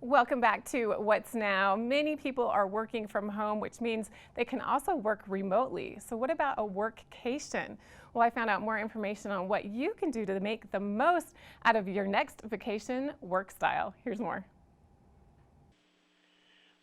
Welcome back to What's Now. Many people are working from home, which means they can also work remotely. So what about a workcation? Well, I found out more information on what you can do to make the most out of your next vacation work style. Here's more.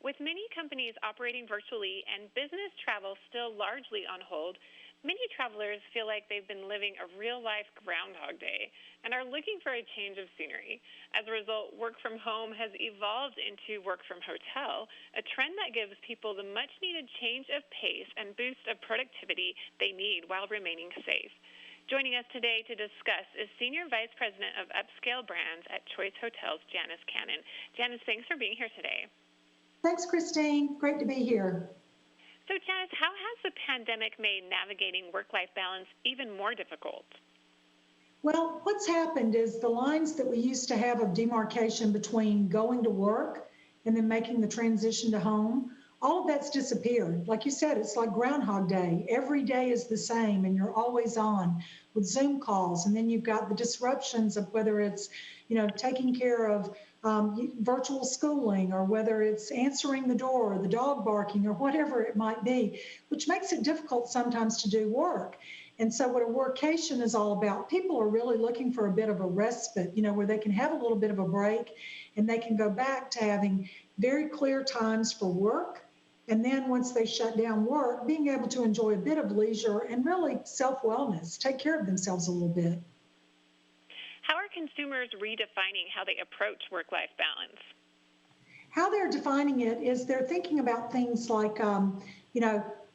With many companies operating virtually and business travel still largely on hold, many travelers feel like they've been living a real-life Groundhog Day and are looking for a change of scenery. As a result, work from home has evolved into work from hotel, a trend that gives people the much-needed change of pace and boost of productivity they need while remaining safe. Joining us today to discuss is Senior Vice President of Upscale Brands at Choice Hotels, Janis Cannon. Janis, thanks for being here today. Thanks, Christine. Great to be here. So, Janis, how has the pandemic made navigating work-life balance even more difficult? Well, what's happened is the lines that we used to have of demarcation between going to work and then making the transition to home, all of that's disappeared. Like you said, it's like Groundhog Day. Every day is the same, and you're always on with Zoom calls. And then you've got the disruptions of whether it's, taking care of virtual schooling, or whether it's answering the door, or the dog barking, or whatever it might be, which makes it difficult sometimes to do work. And so what a workcation is all about, people are really looking for a bit of a respite, where they can have a little bit of a break and they can go back to having very clear times for work. And then once they shut down work, being able to enjoy a bit of leisure and really self-wellness, take care of themselves a little bit. How are consumers redefining how they approach work-life balance? How they're defining it is they're thinking about things like, I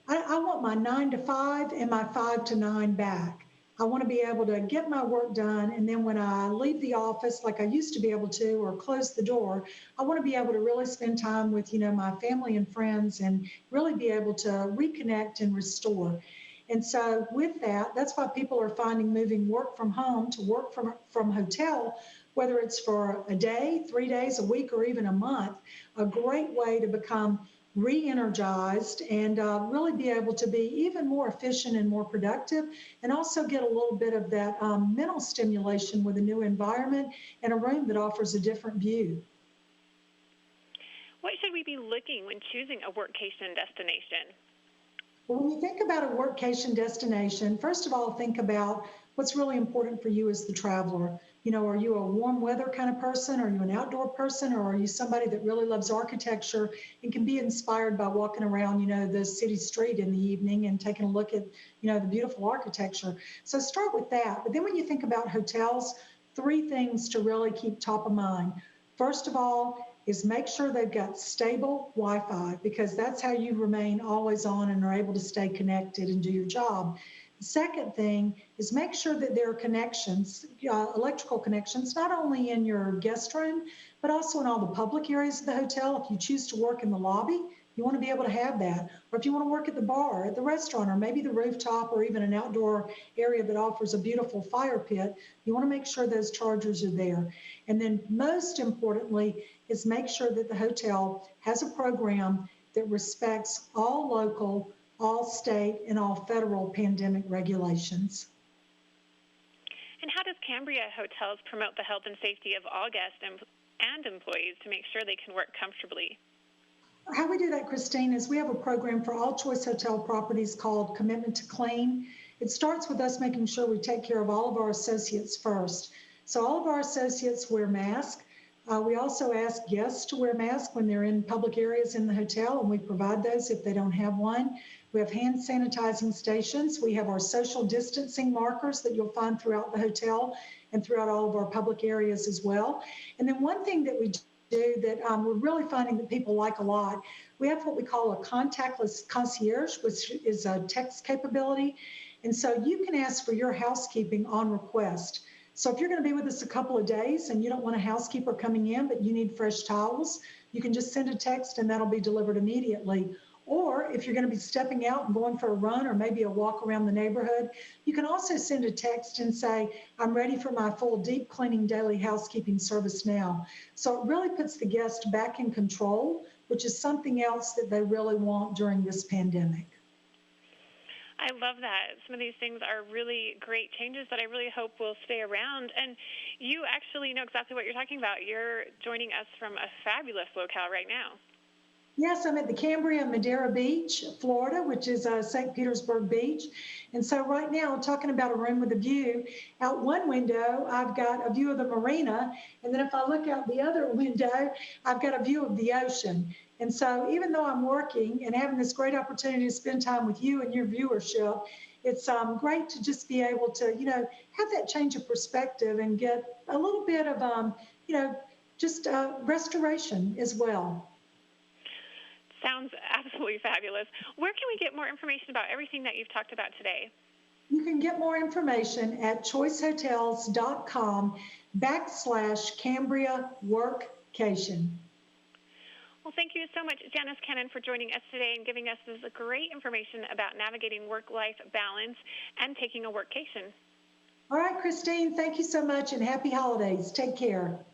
want my 9 to 5 and my 5 to 9 back. I want to be able to get my work done, and then when I leave the office, like I used to be able to, or close the door, I want to be able to really spend time with, my family and friends and really be able to reconnect and restore. And so with that, that's why people are finding moving work from home to work from hotel, whether it's for a day, 3 days, a week, or even a month, a great way to become re-energized and really be able to be even more efficient and more productive, and also get a little bit of that mental stimulation with a new environment and a room that offers a different view. What should we be looking when choosing a workcation destination? Well, when you think about a workcation destination, first of all, think about what's really important for you as the traveler. Are you a warm weather kind of person? Are you an outdoor person? Or are you somebody that really loves architecture and can be inspired by walking around, the city street in the evening and taking a look at, the beautiful architecture? So start with that. But then when you think about hotels, 3 things to really keep top of mind. First of all, is make sure they've got stable Wi-Fi, because that's how you remain always on and are able to stay connected and do your job. The second thing is make sure that there are connections, electrical connections, not only in your guest room, but also in all the public areas of the hotel. If you choose to work in the lobby, you want to be able to have that. Or if you want to work at the bar, at the restaurant, or maybe the rooftop, or even an outdoor area that offers a beautiful fire pit, you want to make sure those chargers are there. And then most importantly is make sure that the hotel has a program that respects all local, all state, and all federal pandemic regulations. And how does Cambria Hotels promote the health and safety of all guests and employees to make sure they can work comfortably? How we do that, Christine, is we have a program for all Choice Hotel properties called Commitment to Clean. It starts with us making sure we take care of all of our associates first. So all of our associates wear masks. We also ask guests to wear masks when they're in public areas in the hotel, and we provide those if they don't have one. We have hand sanitizing stations. We have our social distancing markers that you'll find throughout the hotel and throughout all of our public areas as well. And then one thing that we do that we're really finding that people like a lot, we have what we call a Contactless Concierge, which is a text capability. And so you can ask for your housekeeping on request. So if you're going to be with us a couple of days and you don't want a housekeeper coming in, but you need fresh towels, you can just send a text and that'll be delivered immediately. Or if you're going to be stepping out and going for a run or maybe a walk around the neighborhood, you can also send a text and say, I'm ready for my full deep cleaning daily housekeeping service now. So it really puts the guest back in control, which is something else that they really want during this pandemic. I love that. Some of these things are really great changes that I really hope will stay around. And you actually know exactly what you're talking about. You're joining us from a fabulous locale right now. Yes, I'm at the Cambria Madeira Beach, Florida, which is St. Petersburg Beach. And so right now I'm talking about a room with a view. Out one window, I've got a view of the marina. And then if I look out the other window, I've got a view of the ocean. And so even though I'm working and having this great opportunity to spend time with you and your viewership, it's great to just be able to, have that change of perspective and get a little bit of, just restoration as well. Sounds absolutely fabulous. Where can we get more information about everything that you've talked about today? You can get more information at choicehotels.com/Cambria Workcation. Well, thank you so much, Janis Cannon, for joining us today and giving us this great information about navigating work-life balance and taking a workcation. All right, Christine, thank you so much and happy holidays. Take care.